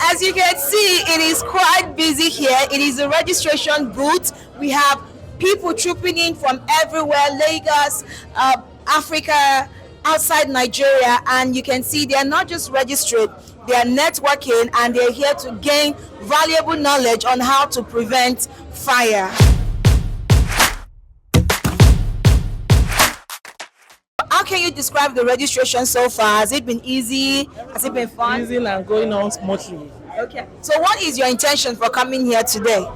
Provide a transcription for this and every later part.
As you can see, it is quite busy here. It is a registration booth. We have people trooping in from everywhere, Lagos, Africa, outside Nigeria, and you can see they are not just registered, they are networking and they're here to gain valuable knowledge on how to prevent fire. How can you describe the registration so far? Has it been easy? Has it been fun? Easy and going on smoothly. Okay. So, what is your intention for coming here today?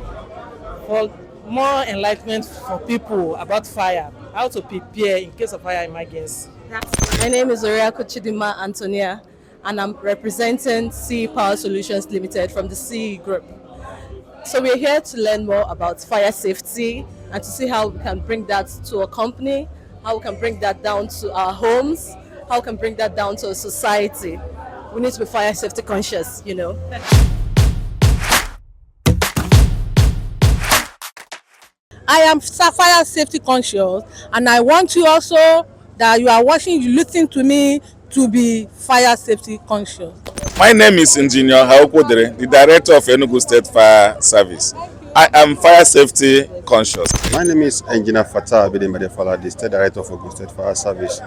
For more enlightenment for people about fire, how to prepare in case of fire emergency. My name is Oriako Chidima Antonia, and I'm representing C Power Solutions Limited from the C Group. So we're here to learn more about fire safety and to see how we can bring that to a company, how we can bring that down to our homes, how we can bring that down to a society. We need to be fire safety conscious, you know. I am fire safety conscious, and I want you also that you are watching, you listen to me to be fire safety conscious. My name is Engineer Haokodere, the Director of Enugu State Fire Service. I am fire safety conscious. My name is Engineer Fatah Abedemade, the State Director of Enugu State Fire Service.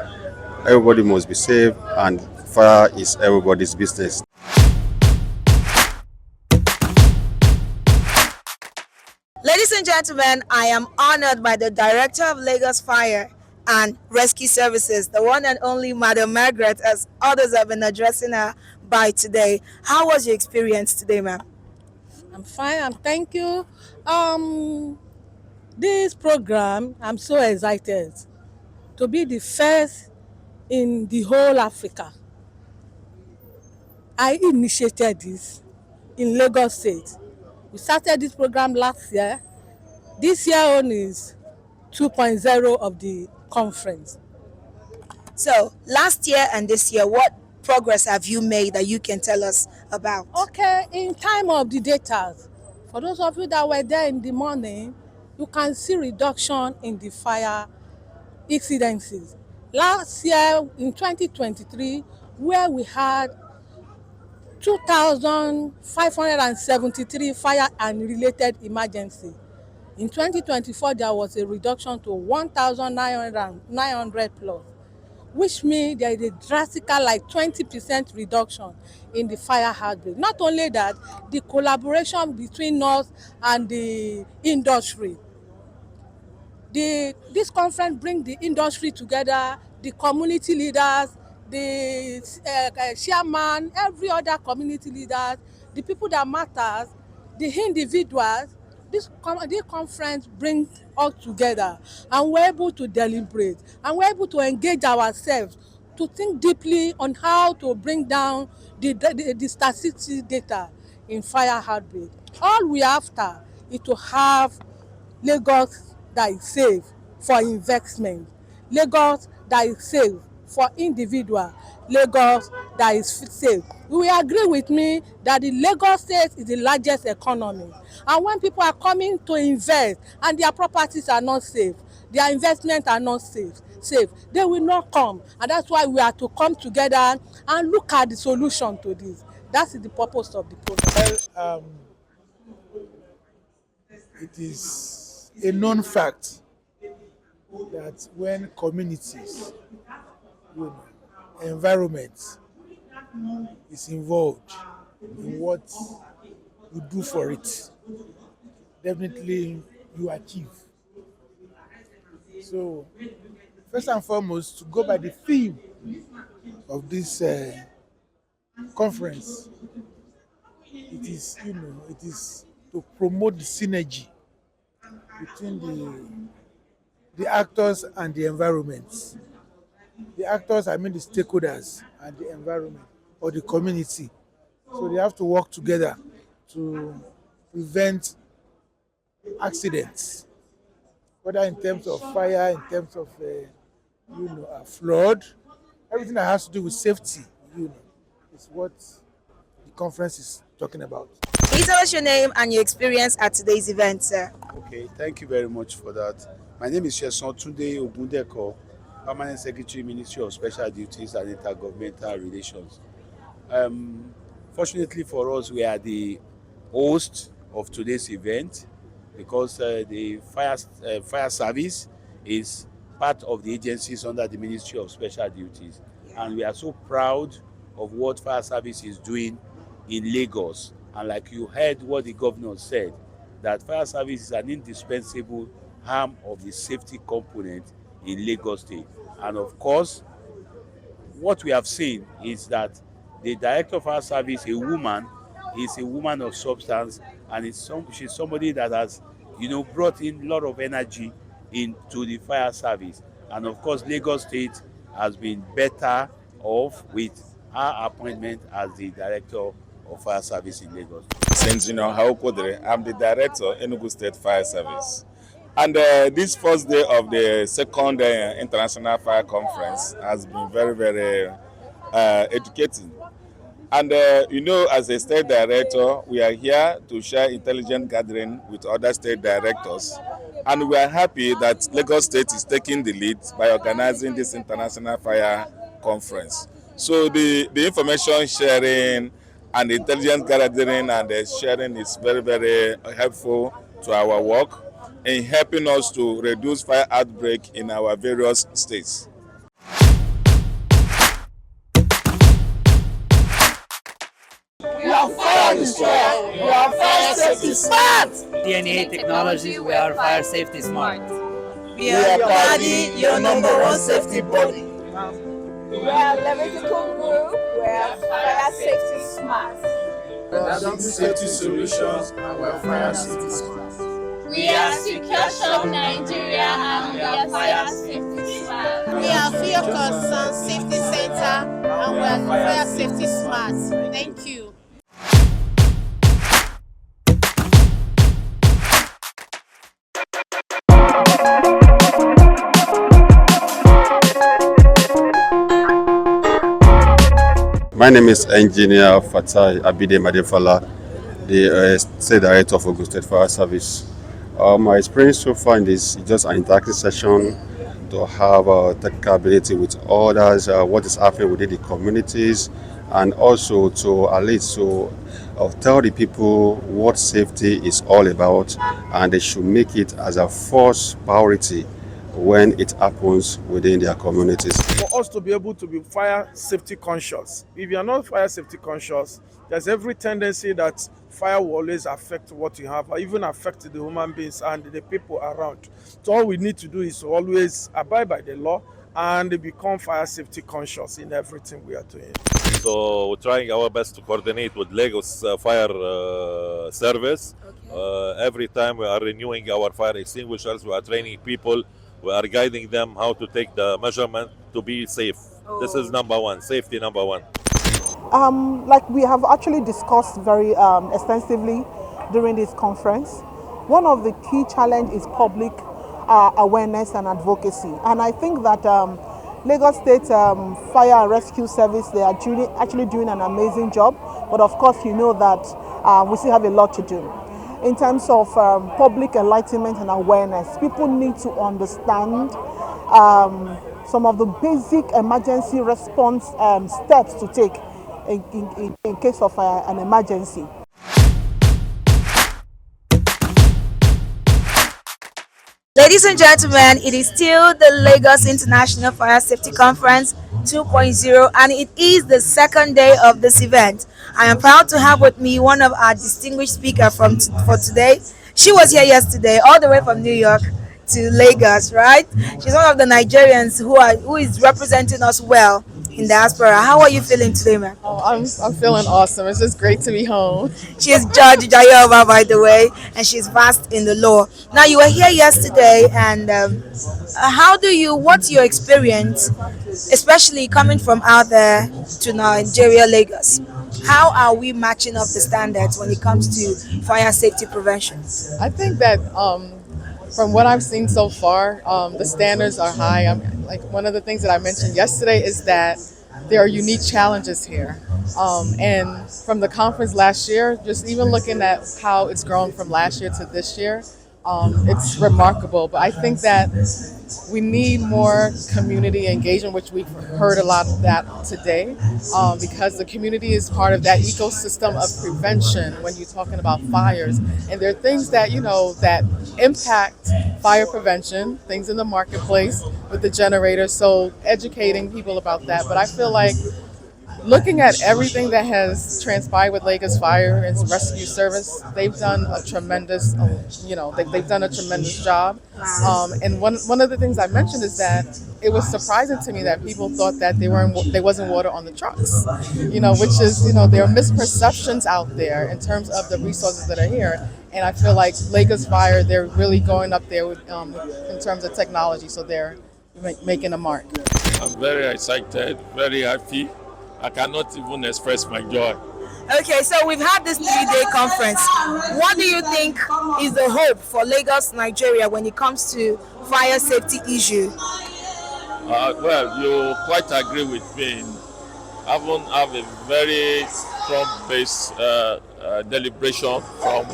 Everybody must be safe, and fire is everybody's business. Ladies and gentlemen, I am honored by the Director of Lagos Fire and Rescue Services, the one and only Madam Margaret, as others have been addressing her by today. How was your experience today, ma'am? I'm fine, and thank you. This program, I'm so excited to be the first in the whole Africa. I initiated this in Lagos State. We started this program last year. This year on is 2.0 of the conference. So, last year and this year, what progress have you made that you can tell us about? Okay, in time of the data, for those of you that were there in the morning, you can see reduction in the fire incidences. Last year, in 2023, where we had 2,573 fire and related emergency. In 2024, there was a reduction to 1,900 plus, which means there is a drastic, like 20% reduction in the fire outbreak. Not only that, the collaboration between us and the industry. This conference brings the industry together, the community leaders, the chairman, every other community leaders, the people that matters, the individuals. This conference brings us together, and we're able to deliberate, and we're able to engage ourselves to think deeply on how to bring down the statistics data in fire outbreak. All we after is to have Lagos that is safe for investment, Lagos that is safe for individual, Lagos that is safe. You will agree with me that the Lagos state is the largest economy, and when people are coming to invest and their properties are not safe, their investments are not safe, they will not come, and that's why we are to come together and look at the solution to this. That is the purpose of the program. Well, it is a known fact that when communities, environment is involved in what you do for it, definitely you achieve. So, first and foremost, to go by the theme of this conference, it is to promote the synergy between the actors and the environment. The actors, I mean the stakeholders, and the environment or the community. So they have to work together to prevent accidents, whether in terms of fire, in terms of a flood, everything that has to do with safety, is what the conference is talking about. Please tell us your name and your experience at today's event, sir. Okay, thank you very much for that. My name is Sheson Tunde Ogundeko, Permanent Secretary, Ministry of Special Duties and Intergovernmental Relations. Fortunately for us, we are the host of today's event because the fire service is part of the agencies under the Ministry of Special Duties, and we are so proud of what fire service is doing in Lagos. And like you heard what the governor said, that fire service is an indispensable arm of the safety component in Lagos State. And of course, what we have seen is that the director of our service, a woman, is a woman of substance, and she's somebody that has, brought in a lot of energy into the fire service. And of course, Lagos State has been better off with her appointment as the director of fire service in Lagos. Engineer Haokodre. I'm the director, Enugu State Fire Service. And this first day of the second International Fire Conference has been very, very educating. And as a state director, we are here to share intelligent gathering with other state directors. And we are happy that Lagos State is taking the lead by organizing this International Fire Conference. So the information sharing and the intelligence gathering and the sharing is very, very helpful to our work in helping us to reduce fire outbreak in our various states. We are fire destroyer. We are fire safety smart. DNA Technologies, we are fire safety smart. We are body, your number one safety body. We are Levitical Group. We are fire safety smart. We are safety solutions and we are fire safety smart. We are Secure Shop Nigeria and we are fire safety smart. We are Field Concern Safety Center and we are fire safety smart. Thank you. My name is Engineer Fatai Abide Madefala, the State Director of Ogun State Fire Service. My experience so far in this is just an interactive session to have technical ability with others, what is happening within the communities, and also to at least to tell the people what safety is all about, and they should make it as a first priority when it happens within their communities. For us to be able to be fire safety conscious, if you are not fire safety conscious, there's every tendency that fire will always affect what you have, or even affect the human beings and the people around. So all we need to do is to always abide by the law and become fire safety conscious in everything we are doing. So we're trying our best to coordinate with Lagos Fire Service. Every time we are renewing our fire extinguishers, we are training people, we are guiding them how to take the measurement to be safe. This is number one, safety number one. Like we have actually discussed very extensively during this conference, one of the key challenges is public awareness and advocacy. And I think that Lagos State Fire and Rescue Service, they are actually doing an amazing job. But of course, you know that we still have a lot to do. In terms of public enlightenment and awareness, people need to understand some of the basic emergency response steps to take in case of an emergency. Ladies and gentlemen, it is still the Lagos International Fire Safety Conference 2.0 and it is the second day of this event. I am proud to have with me one of our distinguished speakers for today. She was here yesterday all the way from New York to Lagos, right? She's one of the Nigerians who is representing us well in diaspora. How are you feeling today, ma'am? Oh, I'm feeling awesome. It's just great to be home. She is Judge Jayoba, by the way, and she's vast in the law. Now, you were here yesterday, and what's your experience, especially coming from out there to Nigeria, Lagos? How are we matching up the standards when it comes to fire safety prevention? I think that from what I've seen so far, the standards are high. Like one of the things that I mentioned yesterday is that there are unique challenges here. And from the conference last year, just even looking at how it's grown from last year to this year, it's remarkable. But I think that we need more community engagement, which we've heard a lot of that today, because the community is part of that ecosystem of prevention when you're talking about fires. And there are things that, that impact fire prevention, things in the marketplace with the generator. So educating people about that. But I feel like looking at everything that has transpired with Lagos Fire and Rescue Service, they've done a tremendous, they've done a tremendous job. And one of the things I mentioned is that it was surprising to me that people thought that there wasn't water on the trucks, which is, there are misperceptions out there in terms of the resources that are here. And I feel like Lagos Fire, they're really going up there with, in terms of technology, so they're making a mark. I'm very excited, very happy. I cannot even express my joy. Okay, so we've had this 3-day conference. What do you think is the hope for Lagos, Nigeria when it comes to fire safety issue? Well, you quite agree with me. I have a very strong base deliberation from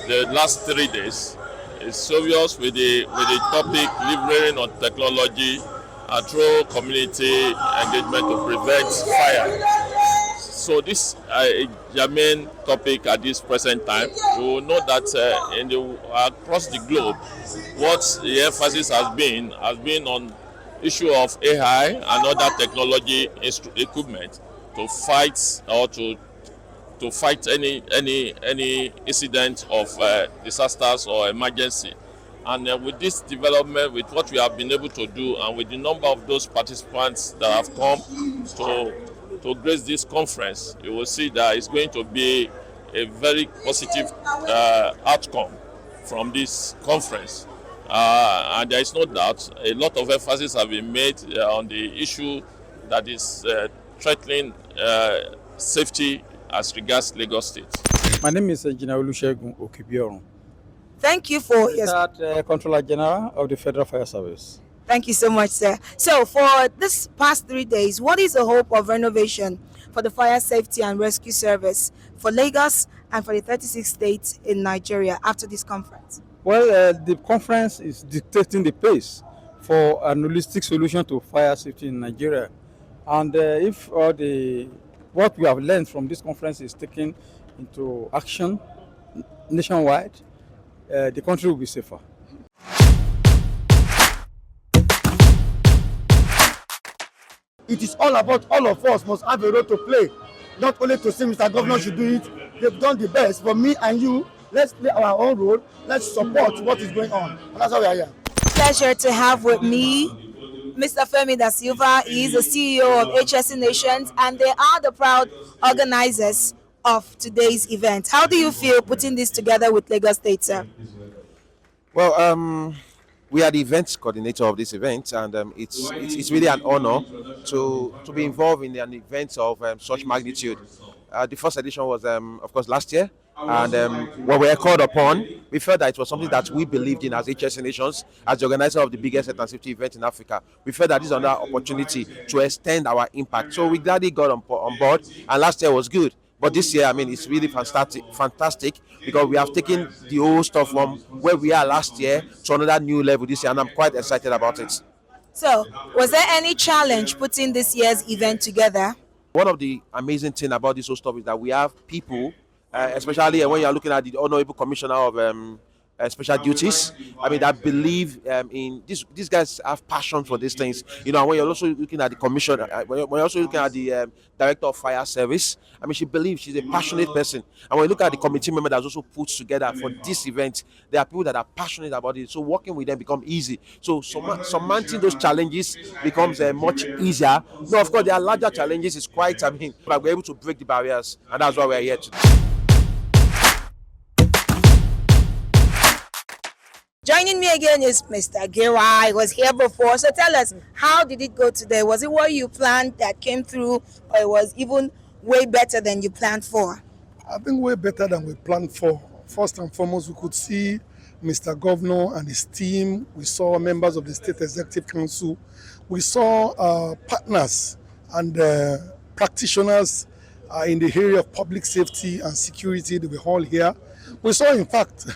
the last 3 days. It's obvious with the topic leveraging on technology and through community engagement to prevent fire. So this is the main topic at this present time. We will know that across the globe, what the emphasis has been on issue of AI and other technology equipment to fight or to fight any incident of disasters or emergency. And with this development, with what we have been able to do, and with the number of those participants that have come to grace this conference, you will see that it's going to be a very positive outcome from this conference. And there is no doubt a lot of emphasis have been made on the issue that is threatening safety as regards Lagos State. My name is Engineer Olusegun Okibiorun. Thank you for your Controller General of the Federal Fire Service. Thank you so much, sir. So for this past 3 days, what is the hope of renovation for the Fire Safety and Rescue Service for Lagos and for the 36 states in Nigeria after this conference? Well, the conference is dictating the pace for an holistic solution to fire safety in Nigeria. And if what we have learned from this conference is taken into action nationwide, the country will be safer. It is all about all of us must have a role to play, not only to say Mr. Governor should do it. They've done the best, but me and you, let's play our own role. Let's support what is going on. And that's how we are here. Pleasure to have with me Mr. Femi Da Silva. He is the CEO of HSC Nations, and they are the proud organizers of today's event. How do you feel putting this together with Lagos State, sir? Well, we are the events coordinator of this event, and it's really an honor to be involved in an event of such magnitude. The first edition was, of course, last year, and when we were called upon, we felt that it was something that we believed in as HSC Nations, as the organizer of the biggest health and safety event in Africa. We felt that this is another opportunity to extend our impact. So we gladly got on board, and last year was good. But this year, I mean, it's really fantastic because we have taken the whole stuff from where we are last year to another new level this year, and I'm quite excited about it. So, was there any challenge putting this year's event together? One of the amazing things about this whole stuff is that we have people, especially when you're looking at the Honorable Commissioner of Special Duties, I mean, I believe in this. These guys have passion for these things, you know. And when you're also looking at the commissioner, when you're also looking at the director of fire service, I mean, she believes she's a passionate person. And when you look at the committee member that's also put together for this event, there are people that are passionate about it. So working with them becomes easy. So surmounting those challenges becomes much easier. No, of course, there are larger challenges. It's quite, I mean, but we're able to break the barriers, and that's why we're here today. Joining me again is Mr. Gira. He was here before. So tell us, how did it go today? Was it what you planned that came through, or it was even way better than you planned for? I think way better than we planned for. First and foremost, we could see Mr. Governor and his team. We saw members of the State Executive Council. We saw partners and practitioners in the area of public safety and security. They were all here. We saw, in fact,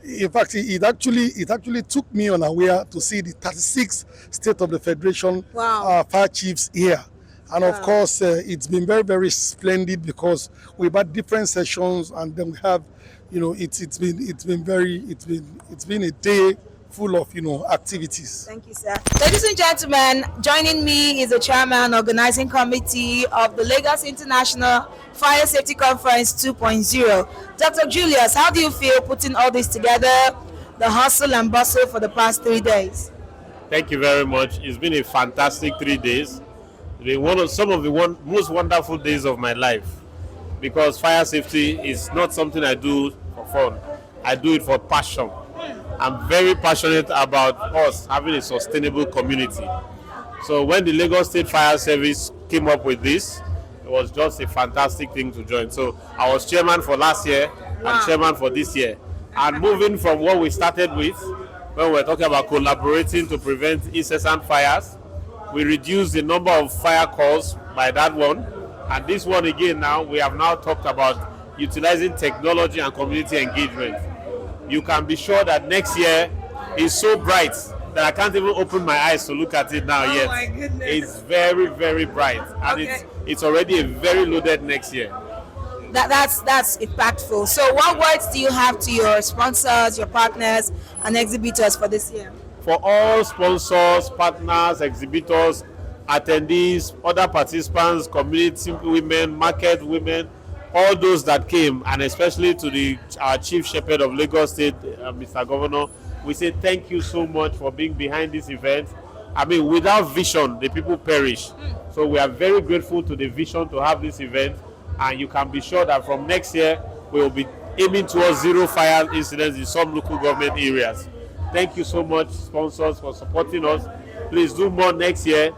In fact, it actually took me unaware to see the 36th state of the federation fire chiefs here. And of course, it's been very, very splendid because we've had different sessions, and then we have, it's been a day full of activities. Thank you, sir. Ladies and gentlemen, joining me is the chairman organizing committee of the Lagos International Fire Safety Conference 2.0. Dr. Julius, how do you feel putting all this together, the hustle and bustle for the past 3 days? Thank you very much. It's been a fantastic 3 days. It's been some of the most wonderful days of my life, because fire safety is not something I do for fun. I do it for passion. I'm very passionate about us having a sustainable community. So when the Lagos State Fire Service came up with this, it was just a fantastic thing to join. So I was chairman for last year and chairman for this year. And moving from what we started with, when we were talking about collaborating to prevent incessant fires, we reduced the number of fire calls by that one. And this one again now, we have now talked about utilizing technology and community engagement. You can be sure that next year is so bright that I can't even open my eyes to look at it now yet. My goodness. It's very, very bright, and it's already a very loaded next year. That's impactful. So what words do you have to your sponsors, your partners, and exhibitors for this year? For all sponsors, partners, exhibitors, attendees, other participants, community women, market women, all those that came, and especially to our Chief Shepherd of Lagos State, Mr. Governor, we say thank you so much for being behind this event. I mean, without vision, the people perish. So we are very grateful to the vision to have this event, and you can be sure that from next year, we will be aiming towards zero fire incidents in some local government areas. Thank you so much, sponsors, for supporting us. Please do more next year.